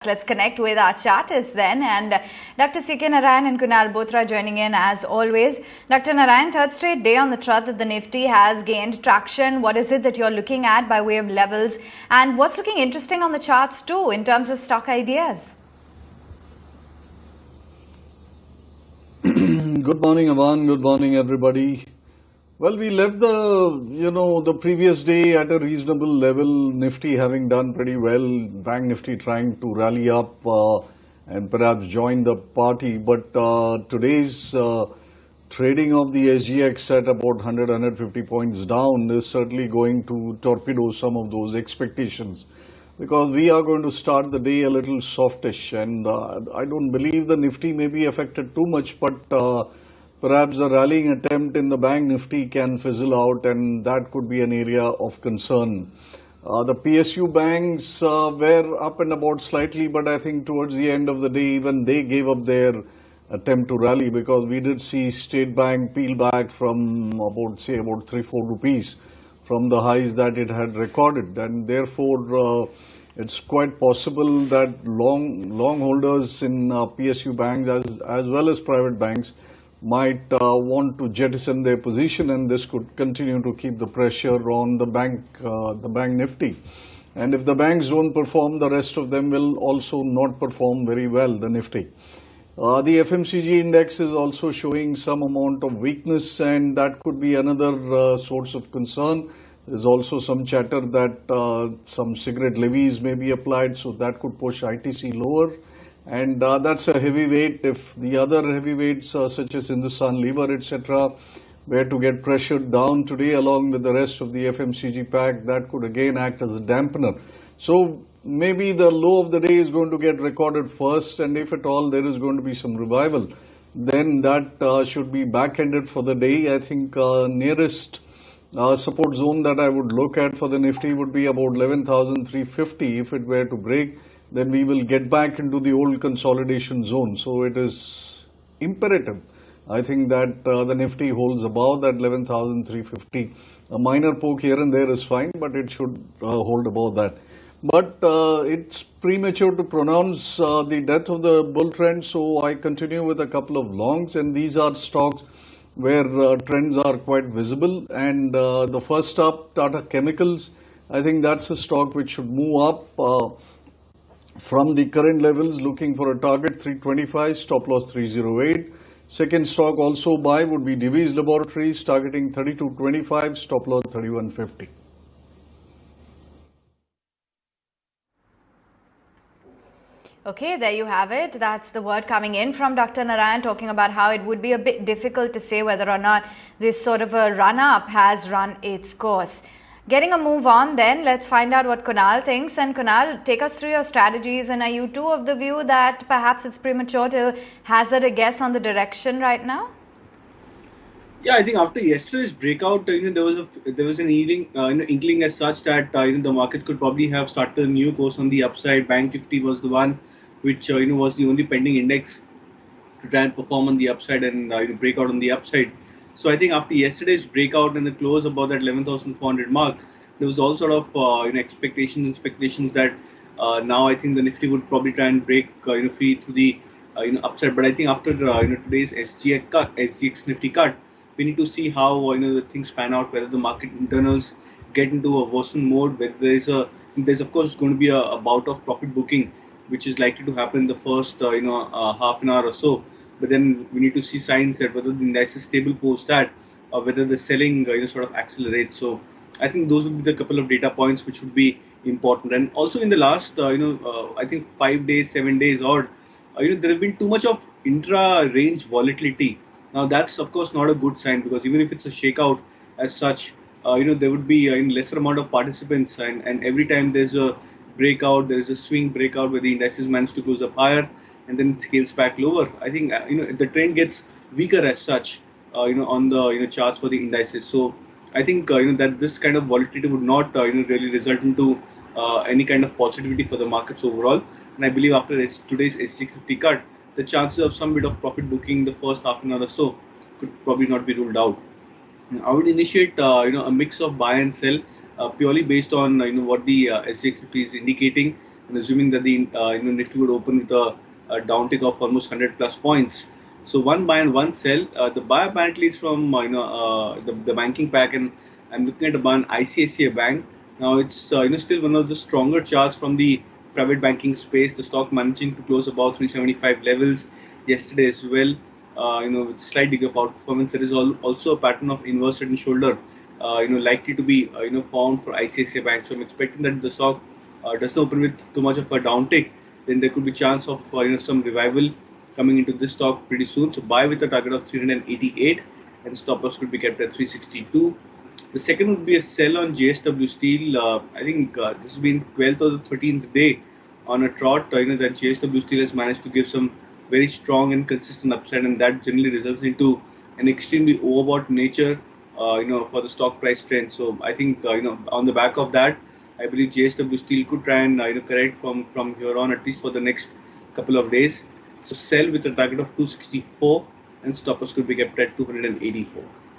Let's connect with our chartists then, and Dr. C.K. Narayan and Kunal Bothra joining in as always. Dr. Narayan, third straight day on the trot that the Nifty has gained traction. What is it that you're looking at by way of levels, and what's looking interesting on the charts too in terms of stock ideas? Good morning, Aman. Good morning, everybody. Well, we left the previous day at a reasonable level, Nifty having done pretty well, Bank Nifty trying to rally up and perhaps join the party. But today's trading of the SGX at about 100-150 points down is certainly going to torpedo some of those expectations, because we are going to start the day a little softish, and I don't believe the Nifty may be affected too much, but perhaps a rallying attempt in the Bank Nifty can fizzle out, and that could be an area of concern. The PSU banks were up and about slightly, but I think towards the end of the day, even they gave up their attempt to rally, because we did see State Bank peel back from about 3-4 rupees from the highs that it had recorded, and therefore it's quite possible that long holders in PSU banks as well as private banks might want to jettison their position, and this could continue to keep the pressure on the bank Nifty. And if the banks don't perform, the rest of them will also not perform very well, the Nifty. The FMCG index is also showing some amount of weakness, and that could be another source of concern. There's also some chatter that some cigarette levies may be applied, so that could push ITC lower. And that's a heavyweight. If the other heavyweights such as Hindustan Lever, etc., were to get pressured down today along with the rest of the FMCG pack, that could again act as a dampener. So maybe the low of the day is going to get recorded first, and if at all there is going to be some revival, then that should be back-ended for the day. I think nearest support zone that I would look at for the Nifty would be about 11,350. If it were to break, then we will get back into the old consolidation zone. So it is imperative, I think, that the Nifty holds above that 11,350. A minor poke here and there is fine, but it should hold above that. But it's premature to pronounce the death of the bull trend, so I continue with a couple of longs, and these are stocks where trends are quite visible. And the first up, Tata Chemicals, I think that's a stock which should move up from the current levels, looking for a target 325, stop loss 308. Second stock also buy would be Divi's Laboratories, targeting 3225, stop loss 3150. Okay, there you have it. That's the word coming in from Dr. Narayan, talking about how it would be a bit difficult to say whether or not this sort of a run-up has run its course. Getting a move on then, let's find out what Kunal thinks. And Kunal, take us through your strategies, and are you too of the view that perhaps it's premature to hazard a guess on the direction right now? Yeah, I think after yesterday's breakout, there was an inkling as such that the market could probably have started a new course on the upside. Bank Nifty was the one which was the only pending index to try and perform on the upside and break out on the upside. So I think after yesterday's breakout and the close above that 11,400 mark, there was all sort of expectations and speculations that now I think the Nifty would probably try and break free to the upside. But I think after today's SGX Nifty cut, we need to see how the things pan out, whether the market internals get into a worsen mode, whether there's of course going to be a bout of profit booking, which is likely to happen in the first half an hour or so. But then we need to see signs that whether the index is stable post that, or whether the selling sort of accelerates. So I think those would be the couple of data points which would be important. And also in the last I think 5 days, 7 days odd, there has been too much of intra-range volatility. Now that's of course not a good sign, because even if it's a shakeout as such, there would be a lesser amount of participants, and every time there's a breakout, there is a swing breakout where the indices manage to close up higher and then it scales back lower. I think the trend gets weaker as such on the charts for the indices. So I think that this kind of volatility would not really result into any kind of positivity for the markets overall. And I believe after today's S650 cut, the chances of some bit of profit booking the first half an hour or so could probably not be ruled out. I would initiate a mix of buy and sell purely based on what the SGX is indicating. and assuming that the Nifty would open with a downtick of almost 100 plus points. So one buy and one sell. The buy apparently is from the banking pack, and I'm looking at a buy on ICICI Bank. Now it's still one of the stronger charts from the private banking space. The stock managing to close above 375 levels yesterday as well. With slight degree of outperformance. There is also a pattern of inverse head and shoulder, likely to be found for ICICI Bank. So I'm expecting that the stock doesn't open with too much of a downtick, then there could be chance of some revival coming into this stock pretty soon. So buy with a target of 388, and stop loss could be kept at 362. The second would be a sell on JSW Steel. I think this has been 12th or the 13th day on a trot. That JSW Steel has managed to give some very strong and consistent upside, and that generally results into an extremely overbought nature, for the stock price trend. So I think on the back of that, I believe JSW Steel could try and correct from here on, at least for the next couple of days. So sell with a target of 264, and stop loss could be kept at 284.